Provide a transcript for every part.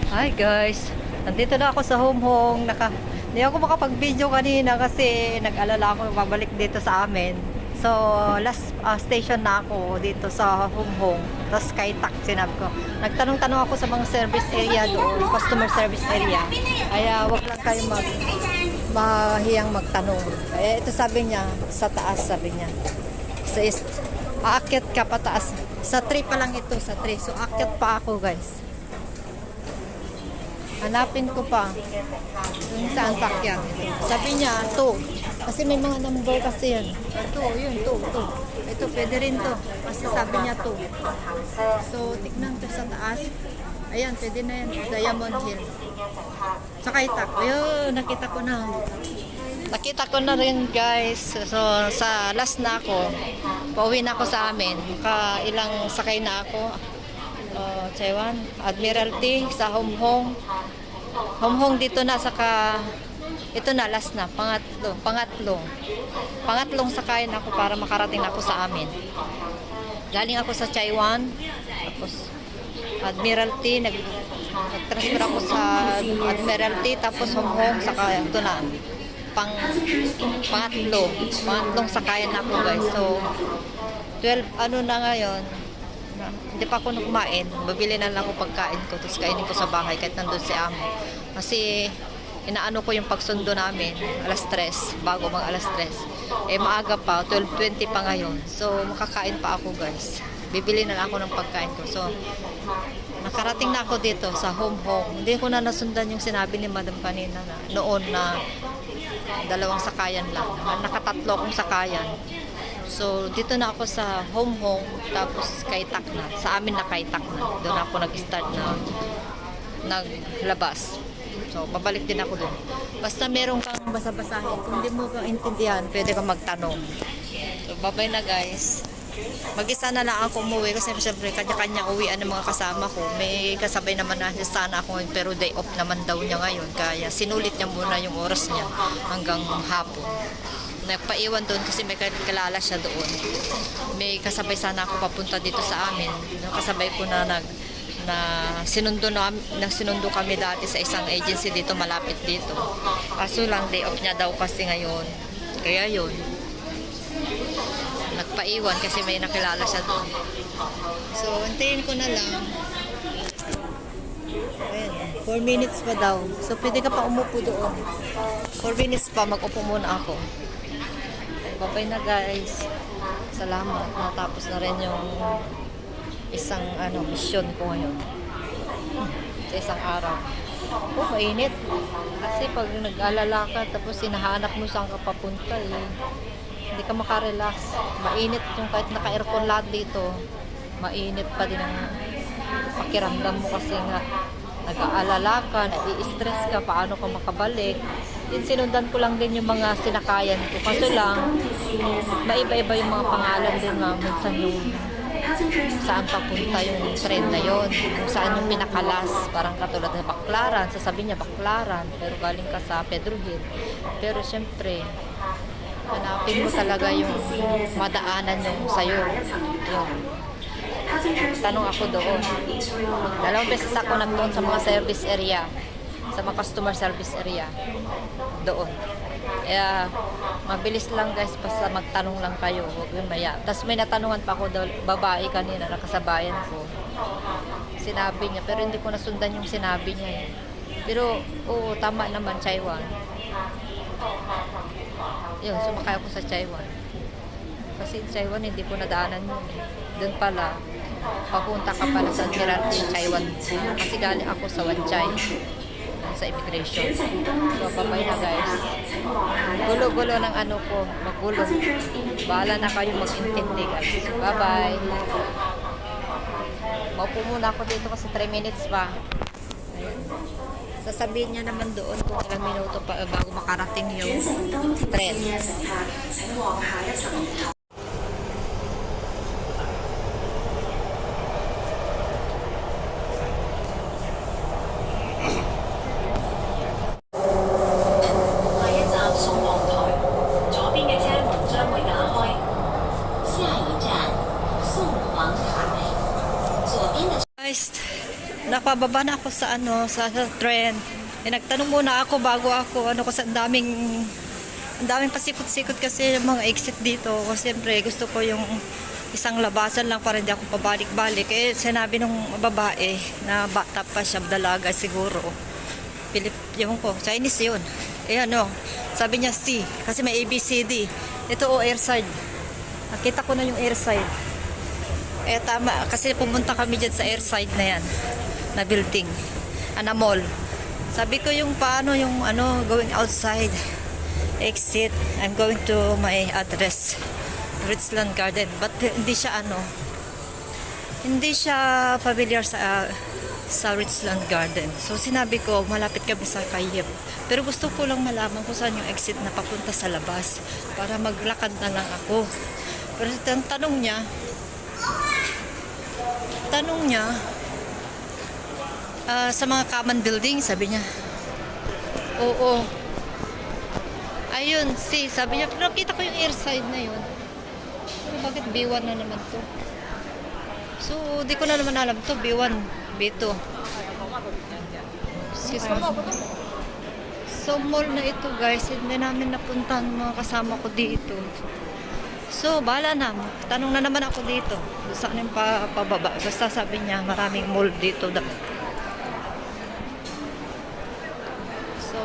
Hi guys, nandito na ako sa Hong Hong. Hindi ako makapag-video kanina kasi nag-alala ako babalik dito sa amin. So, last station na ako dito sa Hong Hong. Tapos kay Tak, sinabi ko. Nagtanong-tanong ako sa mga service area doon, customer service area. Kaya wag lang kayo mahiyang magtanong. Kaya ito sabi niya, sa taas sabi niya. Sa aakyat ka pataas. Sa 3 pa lang ito, sa 3. So, aakyat pa ako guys. Hanapin ko pa yung saan pakyan. Sabi niya, 2. Kasi may mga number kasi yan. 2, yun, 2. Ito, pwede rin to. Kasi sabi niya 2. So, tignan to sa taas. Ayan, pwede na yan. Diamond Hill. Tsaka itak. Ayun, nakita ko na. Nakita ko na rin guys. So, sa last na ako, pauwi na ako sa amin. Ilang sakay na ako. Taiwan, Admiralty sa Hong Hong. Hong Hong dito na saka ito na last na, pangatlong sakayan ako para makarating ako sa amin. Galing ako sa Taiwan, tapos Admiralty, nag-transfer ako sa Admiralty, tapos Hong Hong, saka ito na pangatlong sakayan ako guys. So 12 ano na ngayon, hindi pa ako kumain, babili na lang ako pagkain ko, tapos kainin ko sa bahay kahit nandun si amo. Kasi inaano ko yung pagsundo namin, alas 3, bago mag alas 3. Maaga pa, 12:20 pa ngayon. So makakain pa ako guys. Bibili na lang ako ng pagkain ko. So nakarating na ako dito sa Hong Hong. Hindi ko na nasundan yung sinabi ni Madam kanina na noon na 2 sakayan lang. Nakatatlo akong sakayan. So, dito na ako sa Hong Hong, tapos kay Tak na. Sa amin na kay Tak na. Doon ako nag-start na naglabas. So, babalik din ako doon. Basta meron kang basa-basahin. Kung hindi mo kang intindihan, pwede kang magtanong. So, bye-bye na guys. Mag-isa na lang ako umuwi kasi siyempre kanya-kanya uwian ng mga kasama ko. May kasabay naman na sana ako pero day off naman daw niya ngayon. Kaya sinulit niya muna yung oras niya hanggang hapon. Nagpaiwan doon kasi may kilala siya doon. May kasabay sana ako papunta dito sa amin. Kasabay ko na sinundo kami dati sa isang agency dito malapit dito. Kaso lang day off niya daw kasi ngayon. Kaya yun. Nagpaiwan kasi may nakilala siya doon. So, antayin ko na lang. Ayan, 4 minutes pa daw. So, pwede ka pa umupo doon. 4 minutes pa, mag-upo muna ako. Bye-bye na guys. Salamat. Natapos na rin yung isang mission ko ngayon. Sa isang araw. Mainit. Kasi pag nag-alala ka tapos hinahanap mo saan ka papunta hindi ka makarelax. Mainit yung kahit naka-aircon lahat dito. Mainit pa din ang pakiramdam mo kasi nga nag-aalala ka, nai-stress ka, paano ka makabalik. Din sinundan ko lang din yung mga sinakayan ko. Kaso lang, maiba-iba yung mga pangalan din mga minsan yung saan papunta yung trend na yon, kung saan yung pinakalas. Parang katulad ng Baclaran, sasabihin niya Baclaran, pero galing ka sa Pedro Hill. Pero syempre, hanapin mo talaga yung madaanan yung sayo. Yun. Tanong ako doon. 2 beses ako nagdoon sa mga service area, sa mga customer service area doon. Kaya mabilis lang guys, basta magtanong lang kayo, huwag yung maya. Tapos may natanungan pa ako babae kanina, nakasabayan ko. Sinabi niya, pero hindi ko nasundan yung sinabi niya Pero oo, tama naman, Taiwan. Yun, sumakay ako sa Taiwan. Kasi Taiwan hindi ko nadaanan yun. Doon pala, papunta ka pala sa Admiralty, Taiwan. Kasi galing ako sa Wanchai, sa immigration. So, bye-bye na guys. Gulo-gulo ng ko, magulo. Bahala na kayo mag-intindi guys. Bye-bye. Maupo muna ako dito kasi 3 minutes pa. Ayan. Sasabihin niya naman doon kung ilang minuto pa bago makarating yung train. Guys, pababa na ako sa ano, sa trend. Eh, nagtanong muna ako bago ako, ano, kasi ang daming pasikot-sikot kasi yung mga exit dito. Kasi siyempre, gusto ko yung isang labasan lang para hindi ako pabalik-balik. Eh, sinabi nung babae na bata pa siya, dalaga siguro. Yung ko, Chinese yun. Eh, ano, sabi niya C, kasi may ABCD. Ito o airside. Nakita ko na yung airside. Eh, tama, kasi pumunta kami dyan sa airside na yan, na building, na mall. Sabi ko yung paano yung ano, going outside, exit, I'm going to my address, Richland Garden. But hindi siya ano, hindi siya familiar sa Richland Garden. So sinabi ko, malapit kami sa Kayib. Pero gusto ko lang malaman kung saan yung exit na papunta sa labas para maglakad na lang ako. Pero ang tanong niya, sa mga common building, sabi niya. Oo. Ayun, sabi niya, pero nakita ko yung airside na yun. Pero bakit B1 na naman to? So, di ko na naman alam to, B1, B2. Excuse me. So, mall na ito guys, hindi namin napuntahan mga kasama ko dito. So, bahala na. Tanong na naman ako dito. Saan yung pababa? Basta sabi niya, maraming mall dito. So,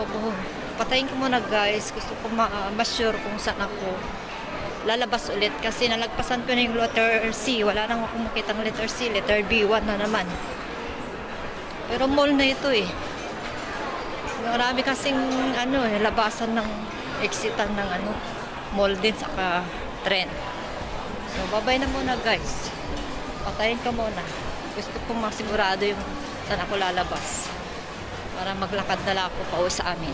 patayin ko muna guys. Gusto ko ma-sure kung saan ako lalabas ulit. Kasi nalagpasan ko na yung letter C. Wala nang akong makitang letter C. Letter B1 na naman. Pero mall na ito eh. Marami kasing ano, labasan ng exitan ng ano, mall din saka trend. So, babay na muna guys. Patayin ko muna. Gusto kong masigurado yung saan ako lalabas. Para maglakad na lang ako pa sa amin.